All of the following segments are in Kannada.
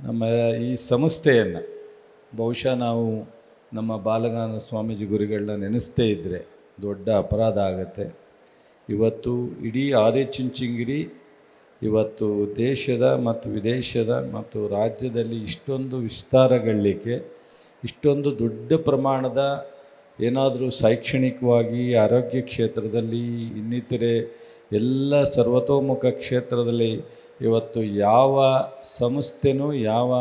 ನಮ್ಮ ಈ ಸಂಸ್ಥೆಯನ್ನು ಬಹುಶಃ ನಾವು ನಮ್ಮ ಬಾಲಗಾನ ಸ್ವಾಮೀಜಿ ಗುರುಗಳನ್ನ ನೆನೆಸ್ತೇ ಇದ್ದರೆ ದೊಡ್ಡ ಅಪರಾಧ ಆಗುತ್ತೆ. ಇವತ್ತು ಇಡೀ ಆದಿಚುಂಚನಗಿರಿ ಇವತ್ತು ದೇಶದ ಮತ್ತು ವಿದೇಶದ ಮತ್ತು ರಾಜ್ಯದಲ್ಲಿ ಇಷ್ಟೊಂದು ವಿಸ್ತಾರಗೊಳ್ಳಲಿಕ್ಕೆ, ಇಷ್ಟೊಂದು ದೊಡ್ಡ ಪ್ರಮಾಣದ ಏನಾದರೂ ಶೈಕ್ಷಣಿಕವಾಗಿ, ಆರೋಗ್ಯ ಕ್ಷೇತ್ರದಲ್ಲಿ, ಇನ್ನಿತರೆ ಎಲ್ಲ ಸರ್ವತೋಮುಖ ಕ್ಷೇತ್ರದಲ್ಲಿ ಇವತ್ತು ಯಾವ ಸಂಸ್ಥೆನೂ ಯಾವ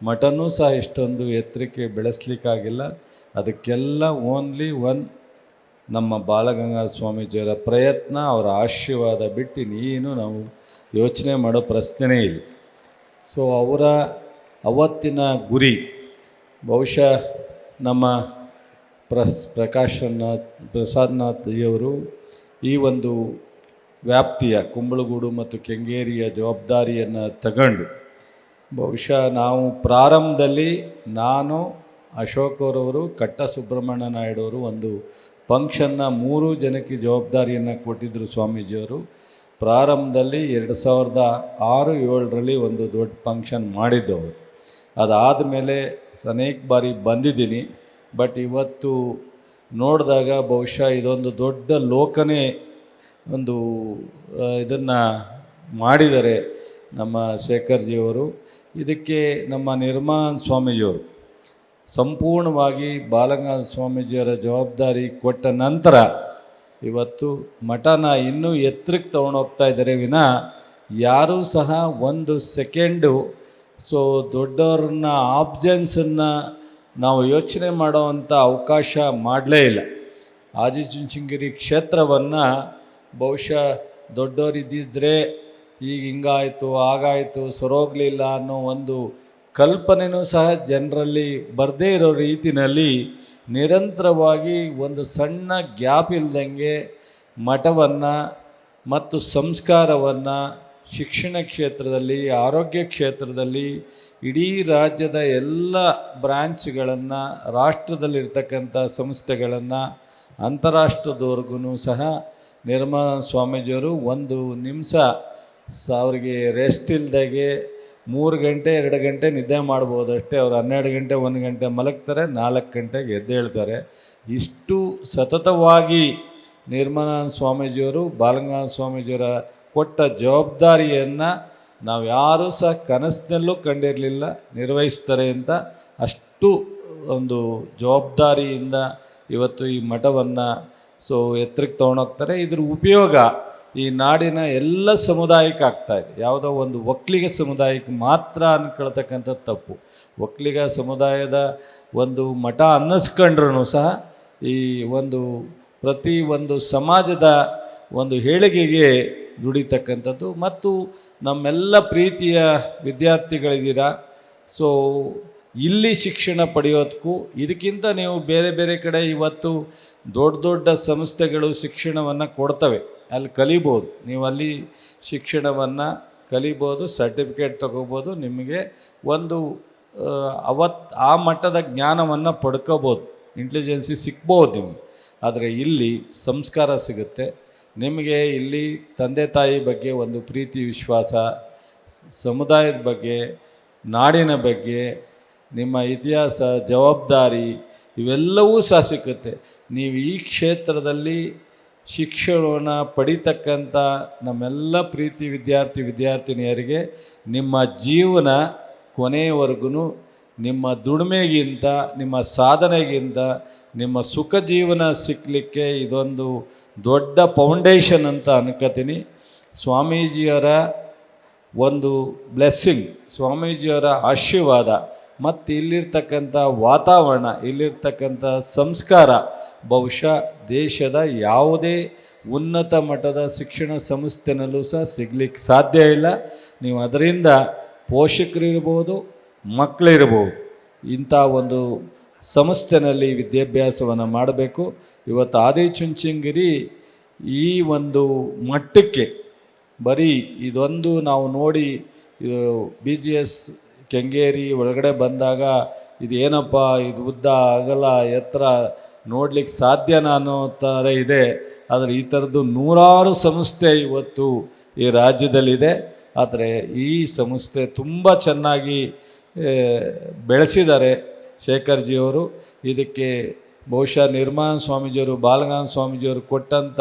ಮಠನೂ ಸಹ ಇಷ್ಟೊಂದು ಎತ್ತರಕ್ಕೆ ಬೆಳೆಸಲಿಕ್ಕಾಗಿಲ್ಲ. ಅದಕ್ಕೆಲ್ಲ ಓನ್ಲಿ ನಮ್ಮ ಬಾಲಗಂಗಾಧರ ಸ್ವಾಮೀಜಿಯವರ ಪ್ರಯತ್ನ, ಅವರ ಆಶೀರ್ವಾದ ಬಿಟ್ಟು ಇನ್ನೇನು ನಾವು ಯೋಚನೆ ಮಾಡೋ ಪ್ರಶ್ನೆಯೇ ಇಲ್ಲ. ಸೊ ಅವರ ಅವತ್ತಿನ ಗುರಿ ಬಹುಶಃ ನಮ್ಮ ಪ್ರಸಾದನಾಥ್ಜಿಯವರು ಈ ಒಂದು ವ್ಯಾಪ್ತಿಯ ಕುಂಬಳಗೂಡು ಮತ್ತು ಕೆಂಗೇರಿಯ ಜವಾಬ್ದಾರಿಯನ್ನು ತಗೊಂಡು ಬಹುಶಃ ನಾವು ಪ್ರಾರಂಭದಲ್ಲಿ ನಾನು ಅಶೋಕರವರು ಕಟ್ಟ ಸುಬ್ರಹ್ಮಣ್ಯ ನಾಯ್ಡವರು ಒಂದು ಫಂಕ್ಷನ್ನ 3 ಜನಕ್ಕೆ ಜವಾಬ್ದಾರಿಯನ್ನು ಕೊಟ್ಟಿದ್ದರು ಸ್ವಾಮೀಜಿಯವರು. ಪ್ರಾರಂಭದಲ್ಲಿ 2006-07ರಲ್ಲಿ ಒಂದು ದೊಡ್ಡ ಫಂಕ್ಷನ್ ಮಾಡಿದ್ದವು. ಅದಾದಮೇಲೆ ಅನೇಕ ಬಾರಿ ಬಂದಿದ್ದೀನಿ. ಬಟ್ ಇವತ್ತು ನೋಡಿದಾಗ ಬಹುಶಃ ಇದೊಂದು ದೊಡ್ಡ ಲೋಕನೇ ಒಂದು ಇದನ್ನು ಮಾಡಿದ್ದಾರೆ ನಮ್ಮ ಶೇಖರ್ಜಿಯವರು. ಇದಕ್ಕೆ ನಮ್ಮ ನಿರ್ಮಲಾನಂದ ಸ್ವಾಮೀಜಿಯವರು ಸಂಪೂರ್ಣವಾಗಿ ಬಾಲಗಂಗಾಧರ ಸ್ವಾಮೀಜಿಯವರ ಜವಾಬ್ದಾರಿ ಕೊಟ್ಟ ನಂತರ ಇವತ್ತು ಮಠನ ಇನ್ನೂ ಎತ್ತರಕ್ಕೆ ತೊಗೊಂಡೋಗ್ತಾ ಇದ್ದಾರೆ ವಿನ ಯಾರೂ ಸಹ ಒಂದು ಸೆಕೆಂಡು ದೊಡ್ಡವ್ರನ್ನ ಆಬ್ಜೆನ್ಸನ್ನು ನಾವು ಯೋಚನೆ ಮಾಡೋವಂಥ ಅವಕಾಶ ಮಾಡಲೇ ಇಲ್ಲ. ಆದಿಚುಂಚನಗಿರಿ ಕ್ಷೇತ್ರವನ್ನು ಬಹುಶಃ ದೊಡ್ಡವರಿದ್ದಿದ್ದರೆ ಈಗ ಹಿಂಗಾಯಿತು ಆಗಾಯಿತು ಸರೋಗಲಿಲ್ಲ ಅನ್ನೋ ಒಂದು ಕಲ್ಪನೆಯೂ ಸಹ ಜನರಲ್ಲಿ ಬರದೇ ಇರೋ ರೀತಿಯಲ್ಲಿ ನಿರಂತರವಾಗಿ ಒಂದು ಸಣ್ಣ ಗ್ಯಾಪ್ ಇಲ್ದಂಗೆ ಮಠವನ್ನು ಮತ್ತು ಸಂಸ್ಕಾರವನ್ನು ಶಿಕ್ಷಣ ಕ್ಷೇತ್ರದಲ್ಲಿ, ಆರೋಗ್ಯ ಕ್ಷೇತ್ರದಲ್ಲಿ ಇಡೀ ರಾಜ್ಯದ ಎಲ್ಲ ಬ್ರ್ಯಾಂಚ್ಗಳನ್ನು, ರಾಷ್ಟ್ರದಲ್ಲಿರ್ತಕ್ಕಂಥ ಸಂಸ್ಥೆಗಳನ್ನು ಅಂತಾರಾಷ್ಟ್ರದವರೆಗೂ ಸಹ ನಿರ್ಮಲಾನಂದ ಸ್ವಾಮೀಜಿಯವರು ಒಂದು ನಿಮಿಷ ಅವರಿಗೆ ರೆಸ್ಟ್ ಇಲ್ದಾಗೆ 3 ಗಂಟೆ 2 ಗಂಟೆ ನಿದ್ದೆ ಮಾಡ್ಬೋದಷ್ಟೇ. ಅವರು 12 ಗಂಟೆ 1 ಗಂಟೆ ಮಲಗ್ತಾರೆ, 4 ಗಂಟೆಗೆ ಎದ್ದೇಳ್ತಾರೆ. ಇಷ್ಟು ಸತತವಾಗಿ ನಿರ್ಮಲಾನಂದ ಸ್ವಾಮೀಜಿಯವರು ಬಾಲಗಂಗಾಧರ ಸ್ವಾಮೀಜಿಯವರ ಕೊಟ್ಟ ಜವಾಬ್ದಾರಿಯನ್ನು ನಾವು ಯಾರೂ ಸಹ ಕನಸಿನಲ್ಲೂ ಕಂಡಿರಲಿಲ್ಲ ನಿರ್ವಹಿಸ್ತಾರೆ ಅಂತ. ಅಷ್ಟು ಒಂದು ಜವಾಬ್ದಾರಿಯಿಂದ ಇವತ್ತು ಈ ಮಠವನ್ನು ಎತ್ತರಕ್ಕೆ ತೊಗೊಂಡೋಗ್ತಾರೆ. ಇದ್ರ ಉಪಯೋಗ ಈ ನಾಡಿನ ಎಲ್ಲ ಸಮುದಾಯಕ್ಕೆ ಆಗ್ತಾಯಿದೆ. ಯಾವುದೋ ಒಂದು ಒಕ್ಕಲಿಗ ಸಮುದಾಯಕ್ಕೆ ಮಾತ್ರ ಅಂದ್ಕೊಳ್ತಕ್ಕಂಥದ್ದು ತಪ್ಪು. ಒಕ್ಕಲಿಗ ಸಮುದಾಯದ ಒಂದು ಮಠ ಅನ್ನಿಸ್ಕೊಂಡ್ರೂ ಸಹ ಈ ಒಂದು ಪ್ರತಿ ಒಂದು ಸಮಾಜದ ಒಂದು ಏಳಿಗೆಗೆ ದುಡಿತಕ್ಕಂಥದ್ದು. ಮತ್ತು ನಮ್ಮೆಲ್ಲ ಪ್ರೀತಿಯ ವಿದ್ಯಾರ್ಥಿಗಳಿದ್ದೀರಾ. ಇಲ್ಲಿ ಶಿಕ್ಷಣ ಪಡೆಯೋದಕ್ಕೂ ಇದಕ್ಕಿಂತ ನೀವು ಬೇರೆ ಬೇರೆ ಕಡೆ ಇವತ್ತು ದೊಡ್ಡ ದೊಡ್ಡ ಸಂಸ್ಥೆಗಳು ಶಿಕ್ಷಣವನ್ನು ಕೊಡ್ತವೆ, ಅಲ್ಲಿ ಕಲಿಬೋದು. ನೀವು ಅಲ್ಲಿ ಶಿಕ್ಷಣವನ್ನು ಕಲಿಬೋದು, ಸರ್ಟಿಫಿಕೇಟ್ ತೊಗೋಬೋದು, ನಿಮಗೆ ಒಂದು ಆ ಮಟ್ಟದ ಜ್ಞಾನವನ್ನು ಪಡ್ಕೋಬೋದು, ಇಂಟೆಲಿಜೆನ್ಸಿ ಸಿಗ್ಬೋದು ನಿಮಗೆ. ಆದರೆ ಇಲ್ಲಿ ಸಂಸ್ಕಾರ ಸಿಗುತ್ತೆ ನಿಮಗೆ. ಇಲ್ಲಿ ತಂದೆ ತಾಯಿ ಬಗ್ಗೆ ಒಂದು ಪ್ರೀತಿ ವಿಶ್ವಾಸ, ಸಮುದಾಯದ ಬಗ್ಗೆ, ನಾಡಿನ ಬಗ್ಗೆ, ನಿಮ್ಮ ಇತಿಹಾಸ, ಜವಾಬ್ದಾರಿ ಇವೆಲ್ಲವೂ ಸಹ ಸಿಕ್ಕುತ್ತೆ. ನೀವು ಈ ಕ್ಷೇತ್ರದಲ್ಲಿ ಶಿಕ್ಷಣವನ್ನು ಪಡಿತಕ್ಕಂಥ ನಮ್ಮೆಲ್ಲ ಪ್ರೀತಿ ವಿದ್ಯಾರ್ಥಿನಿಯರಿಗೆ ನಿಮ್ಮ ಜೀವನ ಕೊನೆಯವರೆಗೂ ನಿಮ್ಮ ದುಡಿಮೆಗಿಂತ, ನಿಮ್ಮ ಸಾಧನೆಗಿಂತ, ನಿಮ್ಮ ಸುಖ ಜೀವನ ಸಿಕ್ಕಲಿಕ್ಕೆ ಇದೊಂದು ದೊಡ್ಡ ಫೌಂಡೇಶನ್ ಅಂತ ಅನ್ಕೋತೀನಿ. ಸ್ವಾಮೀಜಿಯವರ ಒಂದು ಬ್ಲೆಸ್ಸಿಂಗ್, ಸ್ವಾಮೀಜಿಯವರ ಆಶೀರ್ವಾದ ಮತ್ತು ಇಲ್ಲಿರ್ತಕ್ಕಂಥ ವಾತಾವರಣ, ಇಲ್ಲಿರ್ತಕ್ಕಂಥ ಸಂಸ್ಕಾರ ಬಹುಶಃ ದೇಶದ ಯಾವುದೇ ಉನ್ನತ ಮಟ್ಟದ ಶಿಕ್ಷಣ ಸಂಸ್ಥೆನಲ್ಲೂ ಸಹ ಸಿಗಲಿಕ್ಕೆ ಸಾಧ್ಯ ಇಲ್ಲ. ನೀವು ಅದರಿಂದ ಪೋಷಕರಿರ್ಬೋದು, ಮಕ್ಕಳಿರ್ಬೋದು, ಇಂಥ ಒಂದು ಸಂಸ್ಥೆನಲ್ಲಿ ವಿದ್ಯಾಭ್ಯಾಸವನ್ನು ಮಾಡಬೇಕು. ಇವತ್ತು ಆದಿಚುಂಚನಗಿರಿ ಈ ಒಂದು ಮಟ್ಟಕ್ಕೆ ಬರೀ ಇದೊಂದು ನಾವು ನೋಡಿ BGS ಕೆಂಗೇರಿ ಒಳಗಡೆ ಬಂದಾಗ ಇದೇನಪ್ಪ ಇದು ಉದ್ದ ಅಗಲ ಎತ್ತರ ನೋಡ್ಲಿಕ್ಕೆ ಸಾಧ್ಯನಾ ಅನ್ನೋ ಥರ ಇದೆ. ಆದರೆ ಈ ಥರದ್ದು ನೂರಾರು ಸಂಸ್ಥೆ ಇವತ್ತು ಈ ರಾಜ್ಯದಲ್ಲಿದೆ. ಆದರೆ ಈ ಸಂಸ್ಥೆ ತುಂಬ ಚೆನ್ನಾಗಿ ಬೆಳೆಸಿದ್ದಾರೆ ಶೇಖರ್ಜಿಯವರು. ಇದಕ್ಕೆ ಬಹುಶಃ ನಿರ್ಮಾಣ ಸ್ವಾಮೀಜಿಯವರು, ಬಾಲಗಂಗಾಧರ ಸ್ವಾಮೀಜಿಯವರು ಕೊಟ್ಟಂಥ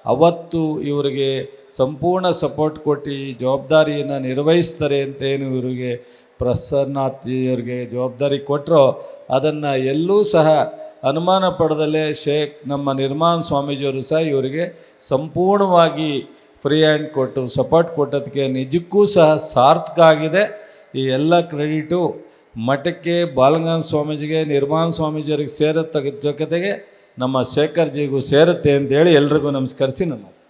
ಅವತ್ತು ಇವರಿಗೆ ಸಂಪೂರ್ಣ ಸಪೋರ್ಟ್ ಕೊಟ್ಟು ಈ ಜವಾಬ್ದಾರಿಯನ್ನು ನಿರ್ವಹಿಸ್ತಾರೆ ಅಂತೇನು ಇವರಿಗೆ ಪ್ರಸನ್ನಜಿಯವರಿಗೆ ಜವಾಬ್ದಾರಿ ಕೊಟ್ಟರೋ ಅದನ್ನು ಎಲ್ಲೂ ಸಹ ಅನುಮಾನ ಪಡೆದಲ್ಲೇ ನಮ್ಮ ನಿರ್ಮಾಣ ಸ್ವಾಮೀಜಿಯವರು ಸಹ ಇವರಿಗೆ ಸಂಪೂರ್ಣವಾಗಿ ಫ್ರೀ ಹ್ಯಾಂಡ್ ಕೊಟ್ಟು ಸಪೋರ್ಟ್ ಕೊಟ್ಟದಕ್ಕೆ ನಿಜಕ್ಕೂ ಸಹ ಸಾರ್ಥಕ ಆಗಿದೆ. ಈ ಎಲ್ಲ ಕ್ರೆಡಿಟು ಮಠಕ್ಕೆ, ಬಾಲಗಂಗಾಧರ ಸ್ವಾಮೀಜಿಗೆ, ನಿರ್ಮಾಣ ಸ್ವಾಮೀಜಿಯವರಿಗೆ ಸೇರೋ ಜೊತೆಗೆ ನಮ್ಮ ಶೇಖರ್ಜಿಗೂ ಸೇರುತ್ತೆ ಅಂತೇಳಿ ಎಲ್ರಿಗೂ ನಮಸ್ಕರಿಸಿ ನನ್ನ